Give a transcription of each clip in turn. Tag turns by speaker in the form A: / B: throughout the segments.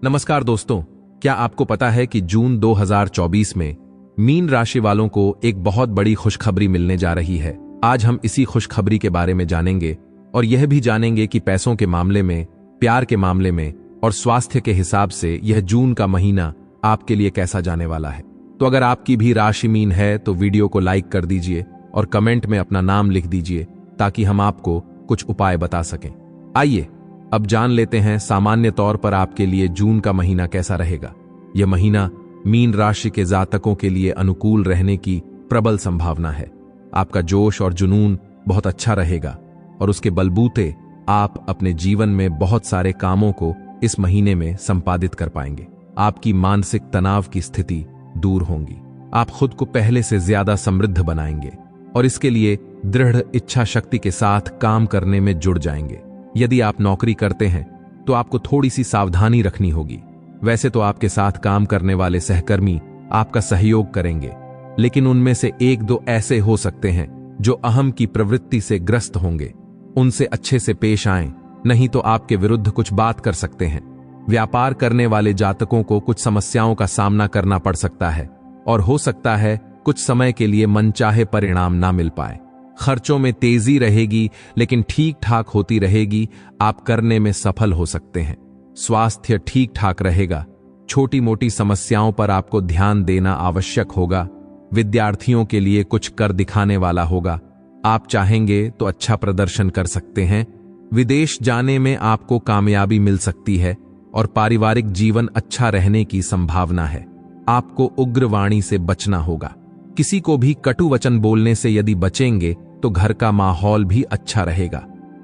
A: नमस्कार दोस्तों, क्या आपको पता है कि जून 2024 में मीन राशि वालों को एक बहुत बड़ी खुशखबरी मिलने जा रही है। आज हम इसी खुशखबरी के बारे में जानेंगे और यह भी जानेंगे कि पैसों के मामले में, प्यार के मामले में और स्वास्थ्य के हिसाब से यह जून का महीना आपके लिए कैसा जाने वाला है। तो अगर आपकी भी राशि मीन है तो वीडियो को लाइक कर दीजिए और कमेंट में अपना नाम लिख दीजिए ताकि हम आपको कुछ उपाय बता सकें। आइए अब जान लेते हैं सामान्य तौर पर आपके लिए जून का महीना कैसा रहेगा। यह महीना मीन राशि के जातकों के लिए अनुकूल रहने की प्रबल संभावना है। आपका जोश और जुनून बहुत अच्छा रहेगा और उसके बलबूते आप अपने जीवन में बहुत सारे कामों को इस महीने में संपादित कर पाएंगे। आपकी मानसिक तनाव की स्थिति दूर होगी। आप खुद को पहले से ज्यादा समृद्ध बनाएंगे और इसके लिए दृढ़ इच्छा शक्ति के साथ काम करने में जुड़ जाएंगे। यदि आप नौकरी करते हैं तो आपको थोड़ी सी सावधानी रखनी होगी। वैसे तो आपके साथ काम करने वाले सहकर्मी आपका सहयोग करेंगे, लेकिन उनमें से एक दो ऐसे हो सकते हैं जो अहम की प्रवृत्ति से ग्रस्त होंगे। उनसे अच्छे से पेश आएं, नहीं तो आपके विरुद्ध कुछ बात कर सकते हैं। व्यापार करने वाले जातकों को कुछ समस्याओं का सामना करना पड़ सकता है और हो सकता है कुछ समय के लिए मनचाहे परिणाम ना मिल पाए। खर्चों में तेजी रहेगी, लेकिन ठीक ठाक होती रहेगी। आप करने में सफल हो सकते हैं। स्वास्थ्य ठीक ठाक रहेगा। छोटी मोटी समस्याओं पर आपको ध्यान देना आवश्यक होगा। विद्यार्थियों के लिए कुछ कर दिखाने वाला होगा। आप चाहेंगे तो अच्छा प्रदर्शन कर सकते हैं। विदेश जाने में आपको कामयाबी मिल सकती है और पारिवारिक जीवन अच्छा रहने की संभावना है। आपको उग्रवाणी से बचना होगा। किसी को भी कटु वचन बोलने से यदि बचेंगे तो घर का माहौल भी अच्छा रहेगा।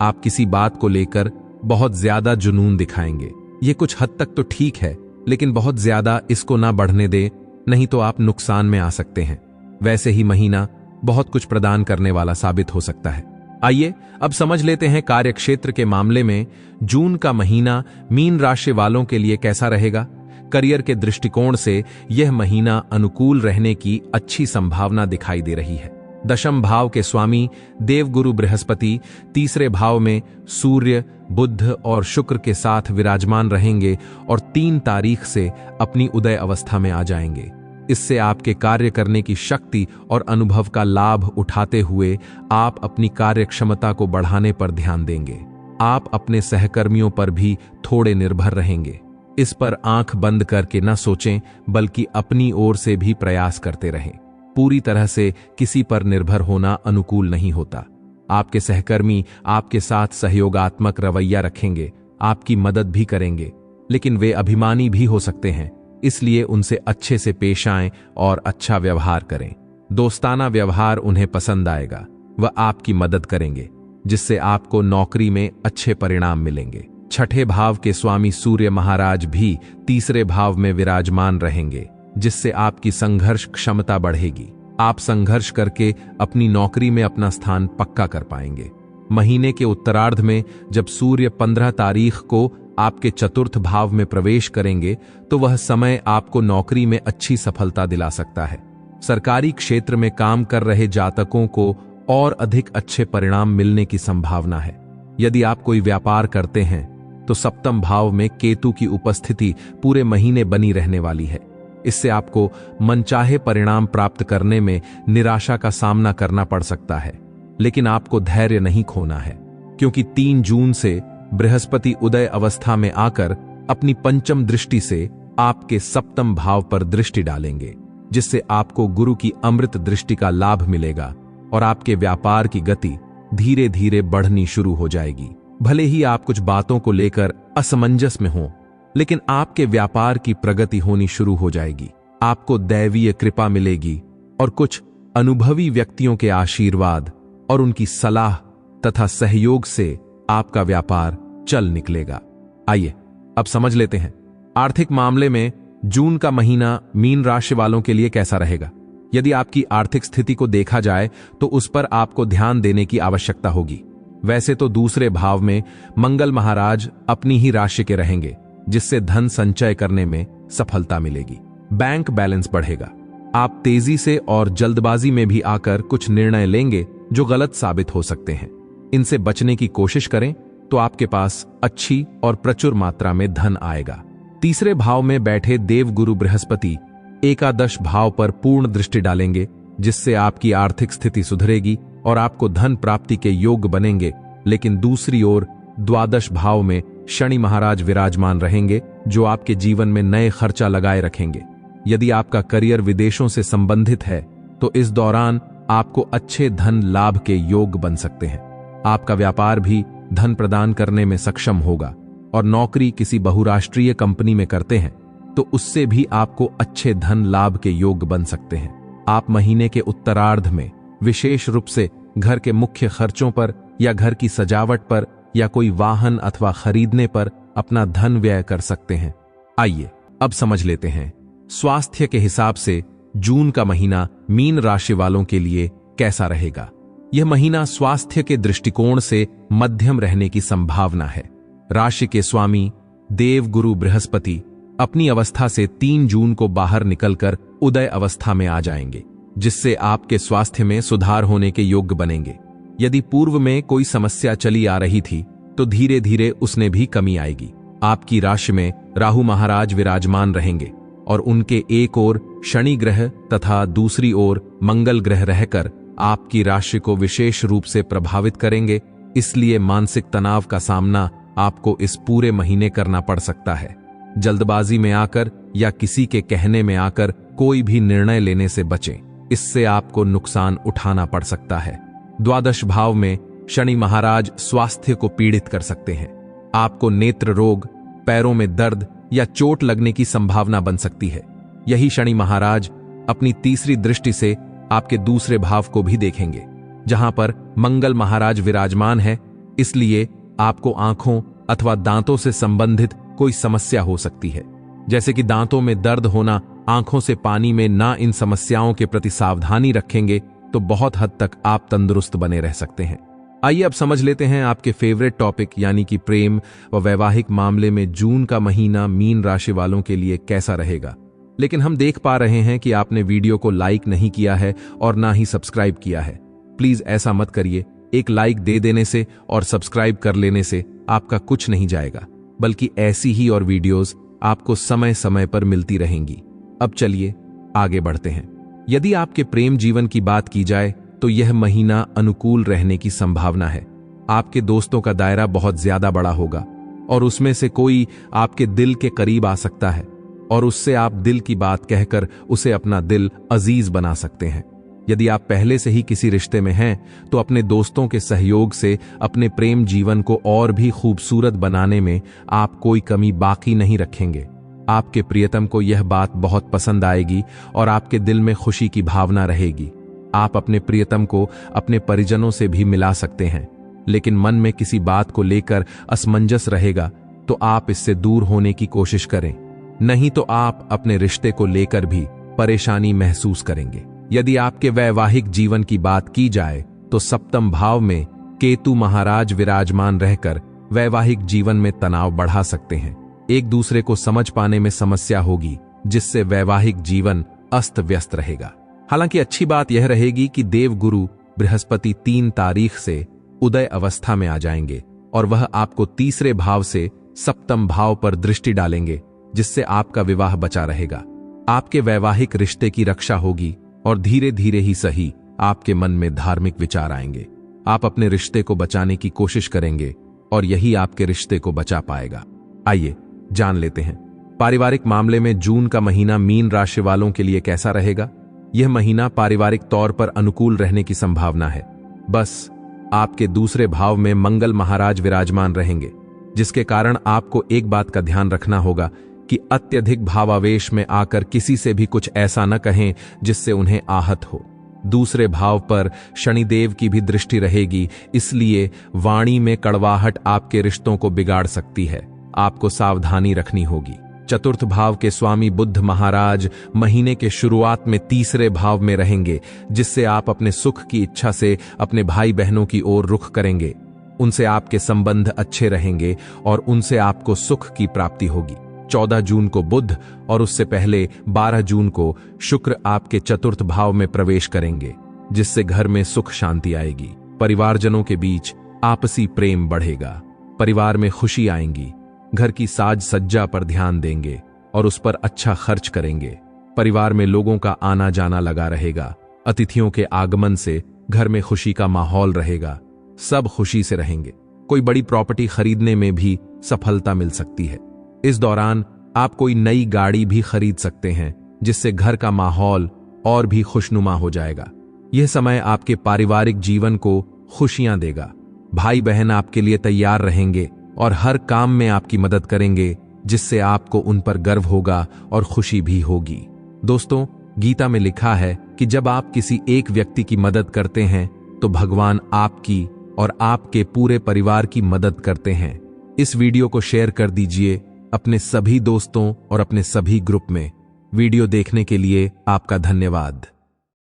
A: आप किसी बात को लेकर बहुत ज्यादा जुनून दिखाएंगे। ये कुछ हद तक तो ठीक है, लेकिन बहुत ज्यादा इसको ना बढ़ने दे, नहीं तो आप नुकसान में आ सकते हैं। वैसे ही महीना बहुत कुछ प्रदान करने वाला साबित हो सकता है। आइए अब समझ लेते हैं कार्यक्षेत्र के मामले में जून का महीना मीन राशि वालों के लिए कैसा रहेगा। करियर के दृष्टिकोण से यह महीना अनुकूल रहने की अच्छी संभावना दिखाई दे रही है। दशम भाव के स्वामी देवगुरु बृहस्पति तीसरे भाव में सूर्य, बुध और शुक्र के साथ विराजमान रहेंगे और 3 तारीख से अपनी उदय अवस्था में आ जाएंगे। इससे आपके कार्य करने की शक्ति और अनुभव का लाभ उठाते हुए आप अपनी कार्य क्षमता को बढ़ाने पर ध्यान देंगे। आप अपने सहकर्मियों पर भी थोड़े निर्भर रहेंगे। इस पर आंख बंद करके न सोचें, बल्कि अपनी ओर से भी प्रयास करते रहें। पूरी तरह से किसी पर निर्भर होना अनुकूल नहीं होता। आपके सहकर्मी आपके साथ सहयोगात्मक रवैया रखेंगे, आपकी मदद भी करेंगे, लेकिन वे अभिमानी भी हो सकते हैं। इसलिए उनसे अच्छे से पेश आएं और अच्छा व्यवहार करें। दोस्ताना व्यवहार उन्हें पसंद आएगा। वह आपकी मदद करेंगे, जिससे आपको नौकरी में अच्छे परिणाम मिलेंगे। छठे भाव के स्वामी सूर्य महाराज भी तीसरे भाव में विराजमान रहेंगे, जिससे आपकी संघर्ष क्षमता बढ़ेगी। आप संघर्ष करके अपनी नौकरी में अपना स्थान पक्का कर पाएंगे। महीने के उत्तरार्ध में जब सूर्य 15 तारीख को आपके चतुर्थ भाव में प्रवेश करेंगे तो वह समय आपको नौकरी में अच्छी सफलता दिला सकता है। सरकारी क्षेत्र में काम कर रहे जातकों को और अधिक अच्छे परिणाम मिलने की संभावना है। यदि आप कोई व्यापार करते हैं तो सप्तम भाव में केतु की उपस्थिति पूरे महीने बनी रहने वाली है। इससे आपको मनचाहे परिणाम प्राप्त करने में निराशा का सामना करना पड़ सकता है, लेकिन आपको धैर्य नहीं खोना है, क्योंकि 3 जून से बृहस्पति उदय अवस्था में आकर अपनी पंचम दृष्टि से आपके सप्तम भाव पर दृष्टि डालेंगे, जिससे आपको गुरु की अमृत दृष्टि का लाभ मिलेगा और आपके व्यापार की गति धीरे धीरे बढ़नी शुरू हो जाएगी। भले ही आप कुछ बातों को लेकर असमंजस में हों, लेकिन आपके व्यापार की प्रगति होनी शुरू हो जाएगी। आपको दैवीय कृपा मिलेगी और कुछ अनुभवी व्यक्तियों के आशीर्वाद और उनकी सलाह तथा सहयोग से आपका व्यापार चल निकलेगा। आइए अब समझ लेते हैं आर्थिक मामले में जून का महीना मीन राशि वालों के लिए कैसा रहेगा। यदि आपकी आर्थिक स्थिति को देखा जाए तो उस पर आपको ध्यान देने की आवश्यकता होगी। वैसे तो दूसरे भाव में मंगल महाराज अपनी ही राशि के रहेंगे, जिससे धन संचय करने में सफलता मिलेगी। बैंक बैलेंस बढ़ेगा। आप तेजी से और जल्दबाजी में भी आकर कुछ निर्णय लेंगे जो गलत साबित हो सकते हैं। इनसे बचने की कोशिश करें तो आपके पास अच्छी और प्रचुर मात्रा में धन आएगा। तीसरे भाव में बैठे देवगुरु बृहस्पति एकादश भाव पर पूर्ण दृष्टि डालेंगे, जिससे आपकी आर्थिक स्थिति सुधरेगी और आपको धन प्राप्ति के योग बनेंगे। लेकिन दूसरी ओर द्वादश भाव में शनि महाराज विराजमान रहेंगे, जो आपके जीवन में नए खर्चा लगाए रखेंगे। यदि आपका करियर विदेशों से संबंधित है तो इस दौरान आपको अच्छे धन लाभ के योग बन सकते हैं। आपका व्यापार भी धन प्रदान करने में सक्षम होगा और नौकरी किसी बहुराष्ट्रीय कंपनी में करते हैं तो उससे भी आपको अच्छे धन लाभ के योग बन सकते हैं। आप महीने के उत्तरार्ध में विशेष रूप से घर के मुख्य खर्चों पर या घर की सजावट पर या कोई वाहन अथवा खरीदने पर अपना धन व्यय कर सकते हैं। आइए अब समझ लेते हैं स्वास्थ्य के हिसाब से जून का महीना मीन राशि वालों के लिए कैसा रहेगा। यह महीना स्वास्थ्य के दृष्टिकोण से मध्यम रहने की संभावना है। राशि के स्वामी देवगुरु बृहस्पति अपनी अवस्था से 3 जून को बाहर निकलकर उदय अवस्था में आ जाएंगे, जिससे आपके स्वास्थ्य में सुधार होने के योग्य बनेंगे। यदि पूर्व में कोई समस्या चली आ रही थी तो धीरे धीरे उसने भी कमी आएगी। आपकी राशि में राहु महाराज विराजमान रहेंगे और उनके एक ओर शनि ग्रह तथा दूसरी ओर मंगल ग्रह रहकर आपकी राशि को विशेष रूप से प्रभावित करेंगे। इसलिए मानसिक तनाव का सामना आपको इस पूरे महीने करना पड़ सकता है। जल्दबाजी में आकर या किसी के कहने में आकर कोई भी निर्णय लेने से बचें, इससे आपको नुकसान उठाना पड़ सकता है। द्वादश भाव में शनि महाराज स्वास्थ्य को पीड़ित कर सकते हैं। आपको नेत्र रोग, पैरों में दर्द या चोट लगने की संभावना बन सकती है। यही शनि महाराज अपनी तीसरी दृष्टि से आपके दूसरे भाव को भी देखेंगे, जहां पर मंगल महाराज विराजमान है। इसलिए आपको आंखों अथवा दांतों से संबंधित कोई समस्या हो सकती है, जैसे कि दांतों में दर्द होना, आंखों से पानी में ना। इन समस्याओं के प्रति सावधानी रखेंगे तो बहुत हद तक आप तंदुरुस्त बने रह सकते हैं। आइए अब समझ लेते हैं आपके फेवरेट टॉपिक यानी कि प्रेम व वैवाहिक मामले में जून का महीना मीन राशि वालों के लिए कैसा रहेगा। लेकिन हम देख पा रहे हैं कि आपने वीडियो को लाइक नहीं किया है और ना ही सब्सक्राइब किया है। प्लीज ऐसा मत करिए। एक लाइक दे देने से और सब्सक्राइब कर लेने से आपका कुछ नहीं जाएगा, बल्कि ऐसी ही और वीडियोस आपको समय समय पर मिलती रहेंगी। अब चलिए आगे बढ़ते हैं। यदि आपके प्रेम जीवन की बात की जाए तो यह महीना अनुकूल रहने की संभावना है। आपके दोस्तों का दायरा बहुत ज्यादा बड़ा होगा और उसमें से कोई आपके दिल के करीब आ सकता है और उससे आप दिल की बात कहकर उसे अपना दिल अजीज बना सकते हैं। यदि आप पहले से ही किसी रिश्ते में हैं तो अपने दोस्तों के सहयोग से अपने प्रेम जीवन को और भी खूबसूरत बनाने में आप कोई कमी बाकी नहीं रखेंगे। आपके प्रियतम को यह बात बहुत पसंद आएगी और आपके दिल में खुशी की भावना रहेगी। आप अपने प्रियतम को अपने परिजनों से भी मिला सकते हैं, लेकिन मन में किसी बात को लेकर असमंजस रहेगा तो आप इससे दूर होने की कोशिश करें, नहीं तो आप अपने रिश्ते को लेकर भी परेशानी महसूस करेंगे। यदि आपके वैवाहिक जीवन की बात की जाए तो सप्तम भाव में केतु महाराज विराजमान रहकर वैवाहिक जीवन में तनाव बढ़ा सकते हैं। एक दूसरे को समझ पाने में समस्या होगी, जिससे वैवाहिक जीवन अस्त व्यस्त रहेगा। हालांकि अच्छी बात यह रहेगी कि देवगुरु बृहस्पति 3 तारीख से उदय अवस्था में आ जाएंगे और वह आपको तीसरे भाव से सप्तम भाव पर दृष्टि डालेंगे, जिससे आपका विवाह बचा रहेगा। आपके वैवाहिक रिश्ते की रक्षा होगी और धीरे धीरे ही सही आपके मन में धार्मिक विचार आएंगे। आप अपने रिश्ते को बचाने की कोशिश करेंगे और यही आपके रिश्ते को बचा पाएगा। आइए जान लेते हैं पारिवारिक मामले में जून का महीना मीन राशि वालों के लिए कैसा रहेगा। यह महीना पारिवारिक तौर पर अनुकूल रहने की संभावना है। बस आपके दूसरे भाव में मंगल महाराज विराजमान रहेंगे, जिसके कारण आपको एक बात का ध्यान रखना होगा कि अत्यधिक भावावेश में आकर किसी से भी कुछ ऐसा न कहें जिससे उन्हें आहत हो। दूसरे भाव पर शनिदेव की भी दृष्टि रहेगी, इसलिए वाणी में कड़वाहट आपके रिश्तों को बिगाड़ सकती है। आपको सावधानी रखनी होगी। चतुर्थ भाव के स्वामी बुध महाराज महीने के शुरुआत में तीसरे भाव में रहेंगे, जिससे आप अपने सुख की इच्छा से अपने भाई बहनों की ओर रुख करेंगे। उनसे आपके संबंध अच्छे रहेंगे और उनसे आपको सुख की प्राप्ति होगी। 14 जून को बुध और उससे पहले 12 जून को शुक्र आपके चतुर्थ भाव में प्रवेश करेंगे, जिससे घर में सुख शांति आएगी। परिवारजनों के बीच आपसी प्रेम बढ़ेगा, परिवार में खुशी आएंगी घर की साज सज्जा पर ध्यान देंगे और उस पर अच्छा खर्च करेंगे। परिवार में लोगों का आना जाना लगा रहेगा। अतिथियों के आगमन से घर में खुशी का माहौल रहेगा। सब खुशी से रहेंगे। कोई बड़ी प्रॉपर्टी खरीदने में भी सफलता मिल सकती है। इस दौरान आप कोई नई गाड़ी भी खरीद सकते हैं, जिससे घर का माहौल और भी खुशनुमा हो जाएगा। यह समय आपके पारिवारिक जीवन को खुशियां देगा। भाई बहन आपके लिए तैयार रहेंगे और हर काम में आपकी मदद करेंगे, जिससे आपको उन पर गर्व होगा और खुशी भी होगी। दोस्तों, गीता में लिखा है कि जब आप किसी एक व्यक्ति की मदद करते हैं तो भगवान आपकी और आपके पूरे परिवार की मदद करते हैं। इस वीडियो को शेयर कर दीजिए अपने सभी दोस्तों और अपने सभी ग्रुप में। वीडियो देखने के लिए आपका धन्यवाद।